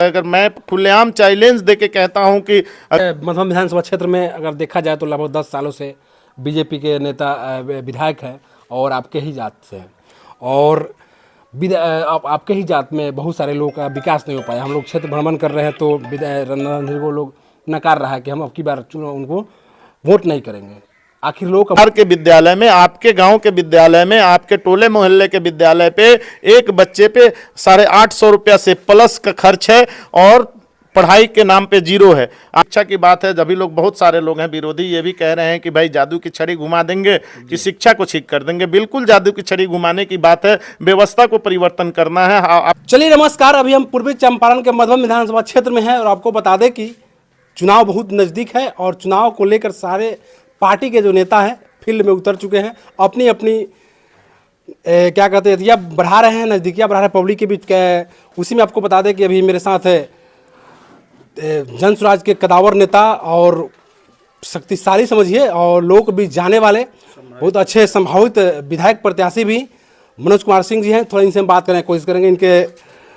अगर मैं खुलेआम चैलेंज देके कहता हूं कि मधुबन विधानसभा क्षेत्र में अगर देखा जाए तो लगभग 10 सालों से बीजेपी के नेता विधायक हैं और आपके ही जात से हैं और आपके ही जात में बहुत सारे लोगों का विकास नहीं हो पाया। हम लोग क्षेत्र भ्रमण कर रहे हैं तो रणधीर को लोग नकार रहा है कि हम अब की बार चुनाव उनको वोट नहीं करेंगे। आखिर लोग के विद्यालय में, आपके गांव के विद्यालय में, आपके टोले मोहल्ले के विद्यालय पे एक बच्चे पे 850 रुपया से प्लस का खर्च है और पढ़ाई के नाम पे जीरो है। शिक्षा की बात है, जब भी लोग, बहुत सारे लोग हैं विरोधी, ये भी कह रहे हैं कि भाई जादू की छड़ी घुमा देंगे कि शिक्षा को ठीक कर देंगे। बिल्कुल जादू की छड़ी घुमाने की बात है, व्यवस्था को परिवर्तन करना है। चलिए नमस्कार, अभी हम पूर्वी चंपारण के मधुबन विधानसभा क्षेत्र में हैं और आपको बता दें कि चुनाव बहुत नज़दीक है और चुनाव को लेकर सारे पार्टी के जो नेता हैं फील्ड में उतर चुके हैं, अपनी अपनी क्या कहते हैं बढ़ा रहे हैं, नज़दीकियाँ बढ़ा रहे हैं पब्लिक के बीच। उसी में आपको बता दें कि अभी मेरे साथ है जन स्वराज के कदावर नेता और शक्तिशाली समझिए और लोग के बीच जाने वाले बहुत अच्छे संभावित विधायक प्रत्याशी भी मनोज कुमार सिंह जी हैं। थोड़ा इनसे हम बात करने की कोशिश करेंगे, इनके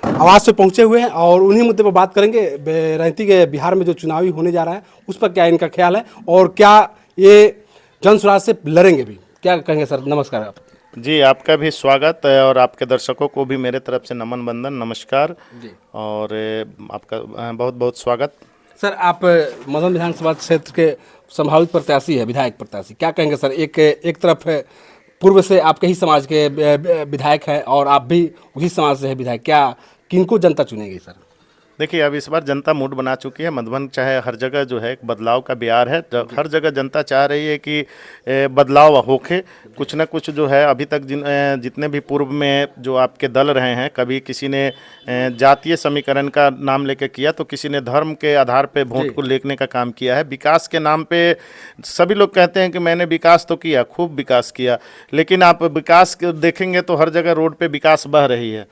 आवाज़ पे पहुंचे हुए हैं और उन्हीं मुद्दे पर बात करेंगे। राजनीति के बिहार में जो चुनावी होने जा रहा है उस पर क्या इनका ख्याल है और क्या ये जन स्वराज से लड़ेंगे भी, क्या कहेंगे सर? नमस्कार आप जी, आपका भी स्वागत है और आपके दर्शकों को भी मेरे तरफ से नमन बंदन नमस्कार जी। और आपका बहुत बहुत स्वागत। सर, आप मधुबन विधानसभा क्षेत्र के संभावित प्रत्याशी है, विधायक प्रत्याशी, क्या कहेंगे सर? एक तरफ है पूर्व से आपके ही समाज के विधायक हैं और आप भी उसी समाज से है विधायक, क्या किनको जनता चुनेगी सर? देखिए, अब इस बार जनता मूड बना चुकी है। मधुबन चाहे हर जगह जो है एक बदलाव का बिहार है, हर जगह जनता चाह रही है कि बदलाव होके कुछ ना कुछ जो है। अभी तक जितने भी पूर्व में जो आपके दल रहे हैं, कभी किसी ने जातीय समीकरण का नाम लेके किया तो किसी ने धर्म के आधार पे वोट को लेने का काम किया है। विकास के नाम पे सभी लोग कहते हैं कि मैंने विकास तो किया, खूब विकास किया, लेकिन आप विकास देखेंगे तो हर जगह रोड पे विकास बह रही है।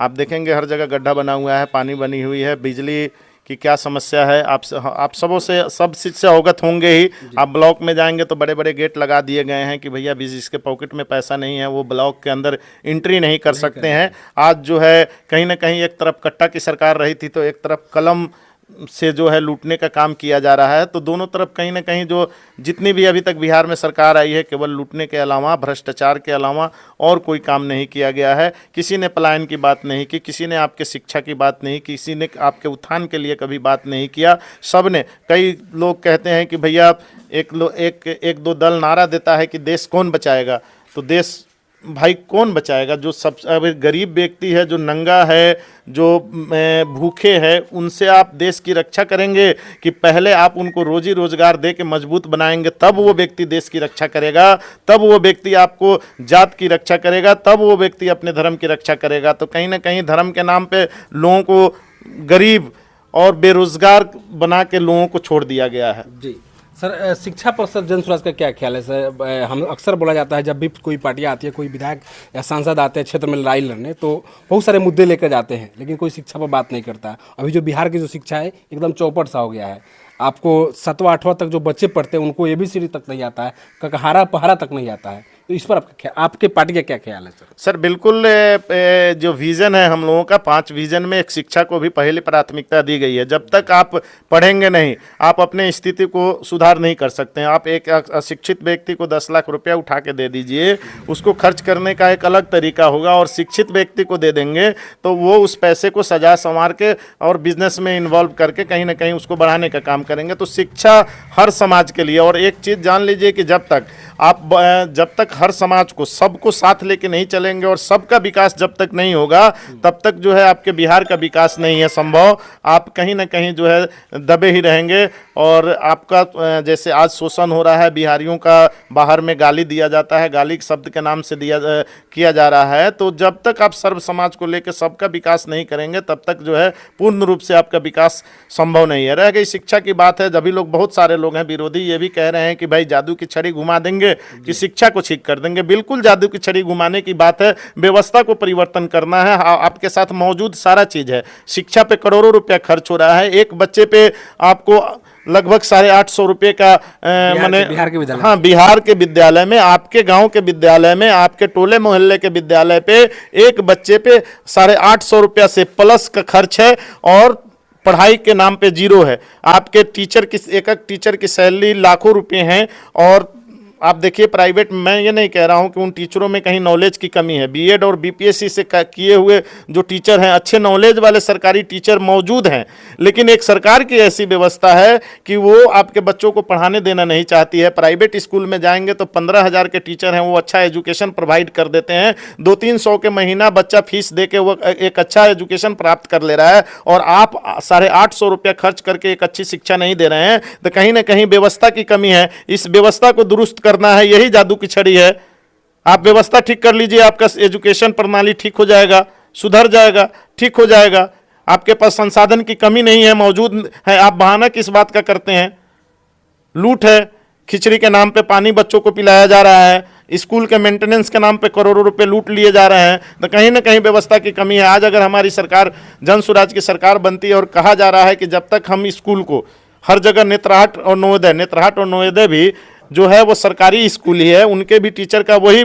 आप देखेंगे हर जगह गड्ढा बना हुआ है, पानी बनी हुई है, बिजली की क्या समस्या है आप सबों से सब चीज़ से अवगत होंगे ही। आप ब्लॉक में जाएंगे तो बड़े बड़े गेट लगा दिए गए हैं कि भैया जिसके पॉकेट में पैसा नहीं है वो ब्लॉक के अंदर एंट्री नहीं कर सकते हैं। आज जो है कहीं ना कहीं एक तरफ कट्टा की सरकार रही थी तो एक तरफ कलम से जो है लूटने का काम किया जा रहा है। तो दोनों तरफ कहीं ना कहीं जो जितनी भी अभी तक बिहार में सरकार आई है, केवल लूटने के अलावा, भ्रष्टाचार के अलावा और कोई काम नहीं किया गया है। किसी ने पलायन की बात नहीं की, किसी ने आपके शिक्षा की बात नहीं, किसी ने आपके उत्थान के लिए कभी बात नहीं किया। सब ने, कई लोग कहते हैं कि भैया एक दो दल नारा देता है कि देश कौन बचाएगा, तो देश भाई कौन बचाएगा? जो सब अभी गरीब व्यक्ति है, जो नंगा है, जो भूखे हैं, उनसे आप देश की रक्षा करेंगे कि पहले आप उनको रोजी रोजगार दे के मजबूत बनाएंगे, तब वो व्यक्ति देश की रक्षा करेगा, तब वो व्यक्ति आपको जात की रक्षा करेगा, तब वो व्यक्ति अपने धर्म की रक्षा करेगा। तो कहीं ना कहीं धर्म के नाम पे लोगों को गरीब और बेरोजगार बना के लोगों को छोड़ दिया गया है। जी सर, शिक्षा पर सर जन स्वराज का क्या ख्याल है सर? हम अक्सर बोला जाता है जब भी कोई पार्टियाँ आती है, कोई विधायक या सांसद आते हैं क्षेत्र में लड़ाई लड़ने तो बहुत सारे मुद्दे लेकर जाते हैं, लेकिन कोई शिक्षा पर बात नहीं करता। अभी जो बिहार की जो शिक्षा है एकदम चौपट सा हो गया है। आपको 7वां 8वां तक जो बच्चे पढ़ते हैं उनको ABCD तक नहीं आता है, ककहारा पहारा तक नहीं आता है। तो इस पर आपके पार्टी का क्या ख्याल है सर? सर बिल्कुल, जो विज़न है हम लोगों का, 5 विज़न में एक शिक्षा को भी पहली प्राथमिकता दी गई है। जब तक आप पढ़ेंगे नहीं, आप अपने स्थिति को सुधार नहीं कर सकते हैं। आप एक अशिक्षित व्यक्ति को 10 लाख रुपया उठा के दे दीजिए, उसको खर्च करने का एक अलग तरीका होगा, और शिक्षित व्यक्ति को दे देंगे तो वो उस पैसे को सजा संवार के और बिजनेस में इन्वॉल्व करके कहीं ना कहीं उसको बढ़ाने का काम करेंगे। तो शिक्षा हर समाज के लिए, और एक चीज़ जान लीजिए कि जब तक हर समाज को, सबको साथ लेके नहीं चलेंगे और सबका विकास जब तक नहीं होगा तब तक जो है आपके बिहार का विकास नहीं है संभव। आप कहीं ना कहीं जो है दबे ही रहेंगे। और आपका जैसे आज शोषण हो रहा है बिहारियों का, बाहर में गाली दिया जाता है, गाली शब्द के नाम से किया जा रहा है। तो जब तक आप सर्व समाज को लेकर सबका विकास नहीं करेंगे तब तक जो है पूर्ण रूप से आपका विकास संभव नहीं है। रह गई शिक्षा की बात है, जब भी लोग, बहुत सारे लोग हैं विरोधी, ये भी कह रहे हैं कि भाई जादू की छड़ी घुमा देंगे कि शिक्षा को ठीक कर देंगे। बिल्कुल जादू की छड़ी घुमाने की बात है, व्यवस्था को परिवर्तन करना है। आपके साथ मौजूद सारा चीज़ है। शिक्षा पे करोड़ों रुपया खर्च हो रहा है, एक बच्चे पे आपको लगभग 850 रुपये का मैंने बिहार के विद्यालय में, आपके गांव के विद्यालय में, आपके टोले मोहल्ले के विद्यालय पे एक बच्चे पे 850 रुपया से प्लस का खर्च है और पढ़ाई के नाम पे जीरो है। आपके टीचर की एक एक टीचर की सैलरी लाखों रुपए हैं। और आप देखिए प्राइवेट, मैं ये नहीं कह रहा हूं कि उन टीचरों में कहीं नॉलेज की कमी है। बीएड और बीपीएससी से किए हुए जो टीचर हैं, अच्छे नॉलेज वाले सरकारी टीचर मौजूद हैं, लेकिन एक सरकार की ऐसी व्यवस्था है कि वो आपके बच्चों को पढ़ाने देना नहीं चाहती है। प्राइवेट स्कूल में जाएंगे तो 15,000 के टीचर हैं, वो अच्छा एजुकेशन प्रोवाइड कर देते हैं। 200-300 के महीना बच्चा फीस दे के वो एक अच्छा एजुकेशन प्राप्त कर ले रहा है, और आप 850 रुपया खर्च करके एक अच्छी शिक्षा नहीं दे रहे हैं। तो कहीं ना कहीं व्यवस्था की कमी है। इस व्यवस्था को दुरुस्त करना है, यही जादू की छड़ी है। आप व्यवस्था ठीक कर लीजिए, आपका एजुकेशन प्रणाली ठीक हो जाएगा, सुधर जाएगा, ठीक हो जाएगा। आपके पास संसाधन की कमी नहीं है, मौजूद है। आप बहाना किस बात का करते हैं? लूट है, खिचड़ी के नाम पे पानी बच्चों को पिलाया जा रहा है, स्कूल के मेंटेनेंस के नाम पे करोड़ों रुपए लूट लिए जा रहे हैं। तो कहीं ना कहीं व्यवस्था की कमी है। आज अगर हमारी सरकार जन स्वराज की सरकार बनती है और कहा जा रहा है कि जब तक हम स्कूल को हर जगह नेत्रहाट और नवोदय भी जो है वो सरकारी स्कूल ही है, उनके भी टीचर का वही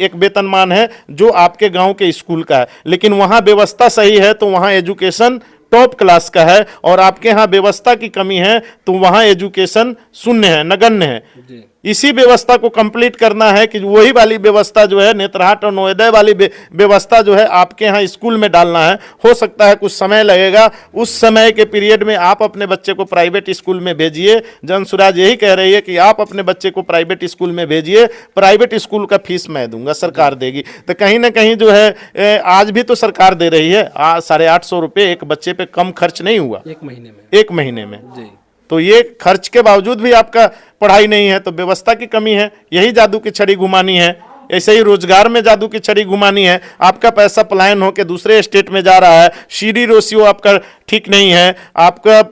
एक वेतनमान है जो आपके गांव के स्कूल का है, लेकिन वहाँ व्यवस्था सही है तो वहाँ एजुकेशन टॉप क्लास का है, और आपके यहाँ व्यवस्था की कमी है तो वहाँ एजुकेशन शून्य है, नगण्य है। इसी व्यवस्था को कंप्लीट करना है कि वही वाली व्यवस्था जो है नेत्रहाट और नवोदय वाली व्यवस्था जो है आपके यहाँ स्कूल में डालना है। हो सकता है कुछ समय लगेगा, उस समय के पीरियड में आप अपने बच्चे को प्राइवेट स्कूल में भेजिए। जन स्वराज यही कह रही है कि आप अपने बच्चे को प्राइवेट स्कूल में भेजिए, प्राइवेट स्कूल का फीस मैं दूंगा, सरकार देगी। तो कहीं ना कहीं जो है आज भी तो सरकार दे रही है। 850 रुपये एक बच्चे पे कम खर्च नहीं हुआ एक महीने में जी। तो ये खर्च के बावजूद भी आपका पढ़ाई नहीं है, तो व्यवस्था की कमी है। यही जादू की छड़ी घुमानी है। ऐसे ही रोजगार में जादू की छड़ी घुमानी है। आपका पैसा पलायन होकर दूसरे स्टेट में जा रहा है, सीडी रेशियो आपका ठीक नहीं है। आपका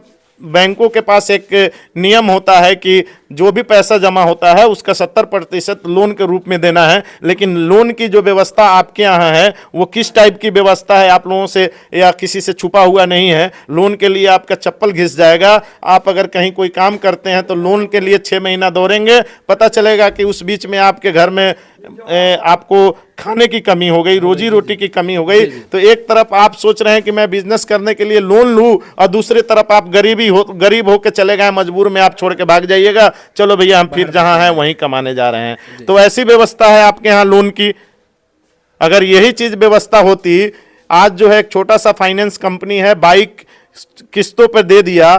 बैंकों के पास एक नियम होता है कि जो भी पैसा जमा होता है उसका 70% लोन के रूप में देना है, लेकिन लोन की जो व्यवस्था आपके यहाँ है वो किस टाइप की व्यवस्था है, आप लोगों से या किसी से छुपा हुआ नहीं है। लोन के लिए आपका चप्पल घिस जाएगा। आप अगर कहीं कोई काम करते हैं तो लोन के लिए 6 महीना दौड़ेंगे, पता चलेगा कि उस बीच में आपके घर में आपको खाने की कमी हो गई, रोजी रोटी की कमी हो गई। तो एक तरफ आप सोच रहे हैं कि मैं बिजनेस करने के लिए लोन लूं, और दूसरी तरफ आप गरीब होकर चले गए, मजबूर में आप छोड़ के भाग जाइएगा, चलो भैया हम फिर जहां हैं वहीं कमाने जा रहे हैं। तो ऐसी व्यवस्था है आपके यहाँ लोन की। अगर यही चीज व्यवस्था होती, आज जो है एक छोटा सा फाइनेंस कंपनी है, बाइक किस्तों पर दे दिया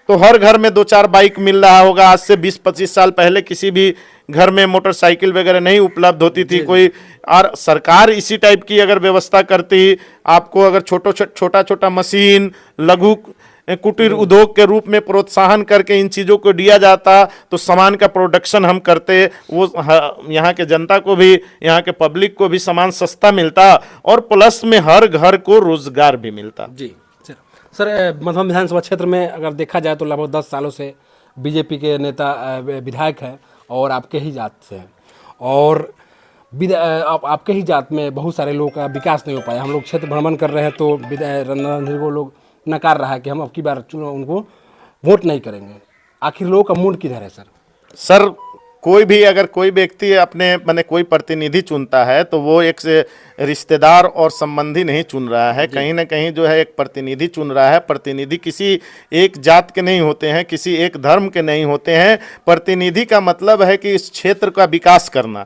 तो हर घर में 2-4 बाइक मिल रहा होगा। आज से 20-25 साल पहले किसी भी घर में मोटरसाइकिल वगैरह नहीं उपलब्ध होती थी कोई। और सरकार इसी टाइप की अगर व्यवस्था करती, आपको अगर छोटा मशीन, लघु कुटीर उद्योग के रूप में प्रोत्साहन करके इन चीज़ों को दिया जाता, तो सामान का प्रोडक्शन हम करते, वो यहाँ के जनता को भी, यहाँ के पब्लिक को भी सामान सस्ता मिलता, और प्लस में हर घर को रोजगार भी मिलता। जी सर, मधुबन विधानसभा क्षेत्र में अगर देखा जाए तो लगभग 10 सालों से बीजेपी के नेता विधायक हैं और आपके ही जात से हैं, और आपके ही जात में बहुत सारे लोगों का विकास नहीं हो पाया। हम लोग क्षेत्र भ्रमण कर रहे हैं तो रणधीर को लोग नकार रहा है कि हम अब की बार उनको वोट नहीं करेंगे। आखिर लोगों का मूड किधर है सर? कोई भी अगर कोई व्यक्ति अपने माने कोई प्रतिनिधि चुनता है तो वो एक से रिश्तेदार और संबंधी नहीं चुन रहा है, कहीं ना कहीं जो है एक प्रतिनिधि चुन रहा है। प्रतिनिधि किसी एक जात के नहीं होते हैं, किसी एक धर्म के नहीं होते हैं। प्रतिनिधि का मतलब है कि इस क्षेत्र का विकास करना।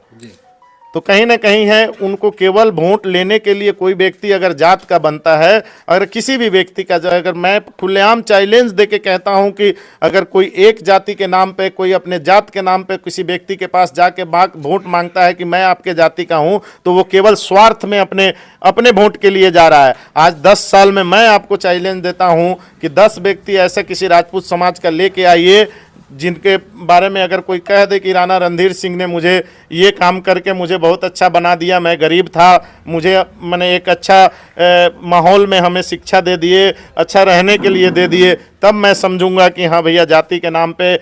तो कहीं ना कहीं है उनको केवल वोट लेने के लिए कोई व्यक्ति अगर जात का बनता है, अगर किसी भी व्यक्ति का, अगर मैं खुलेआम चैलेंज देके कहता हूं कि अगर कोई एक जाति के नाम पे, कोई अपने जात के नाम पे किसी व्यक्ति के पास जाके वोट मांगता है कि मैं आपके जाति का हूं, तो वो केवल स्वार्थ में अपने वोट के लिए जा रहा है। आज 10 साल में मैं आपको चैलेंज देता हूं कि 10 व्यक्ति ऐसे किसी राजपूत समाज का लेके आइए जिनके बारे में अगर कोई कह दे कि राणा रणधीर सिंह ने मुझे ये काम करके मुझे बहुत अच्छा बना दिया, मैं गरीब था, मुझे मैंने एक अच्छा माहौल में हमें शिक्षा दे दिए, अच्छा रहने के लिए दे दिए, तब मैं समझूंगा कि हाँ भैया जाति के नाम पे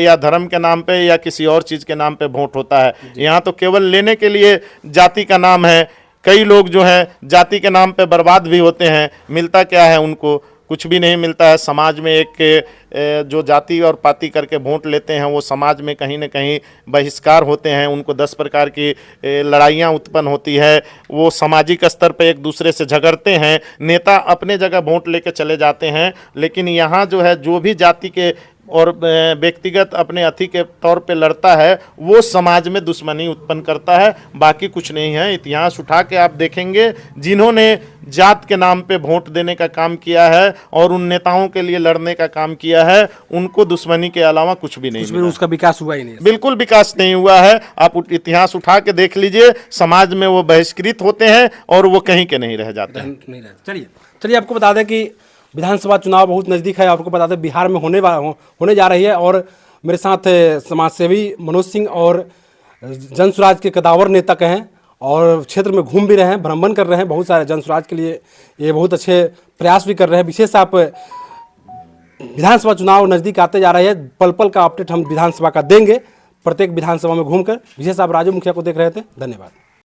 या धर्म के नाम पे या किसी और चीज़ के नाम पे वोट होता है। यहाँ तो केवल लेने के लिए जाति का नाम है। कई लोग जो हैं जाति के नाम पे बर्बाद भी होते हैं। मिलता क्या है उनको? कुछ भी नहीं मिलता है। समाज में एक जो जाति और पाति करके वोट लेते हैं वो समाज में कहीं ना कहीं बहिष्कार होते हैं, उनको 10 प्रकार की लड़ाइयाँ उत्पन्न होती है, वो सामाजिक स्तर पर एक दूसरे से झगड़ते हैं। नेता अपने जगह वोट लेके चले जाते हैं, लेकिन यहाँ जो है जो भी जाति के और व्यक्तिगत अपने अति के तौर पे लड़ता है वो समाज में दुश्मनी उत्पन्न करता है, बाकी कुछ नहीं है। इतिहास उठा के आप देखेंगे जिन्होंने जात के नाम पे वोट देने का काम किया है और उन नेताओं के लिए लड़ने का काम किया है, उनको दुश्मनी के अलावा कुछ भी नहीं उसमें मिला। उसका विकास हुआ ही नहीं है। बिल्कुल विकास नहीं हुआ है। आप इतिहास उठा के देख लीजिए, समाज में वो बहिष्कृत होते हैं और वो कहीं के नहीं रह जाते हैं। नहीं रहता। चलिए आपको बता दें कि विधानसभा चुनाव बहुत नज़दीक है। आपको बता दें बिहार में होने जा रही है, और मेरे साथ समाजसेवी मनोज सिंह और जनसुराज के कदावर नेता के हैं, और क्षेत्र में घूम भी रहे हैं, भ्रमण कर रहे हैं, बहुत सारे जनसुराज के लिए ये बहुत अच्छे प्रयास भी कर रहे हैं। विशेष आप विधानसभा चुनाव नज़दीक आते जा रहे हैं, पल पल का अपडेट हम विधानसभा का देंगे, प्रत्येक विधानसभा में घूमकर। विशेष आप राजू मुखिया को देख रहे थे। धन्यवाद।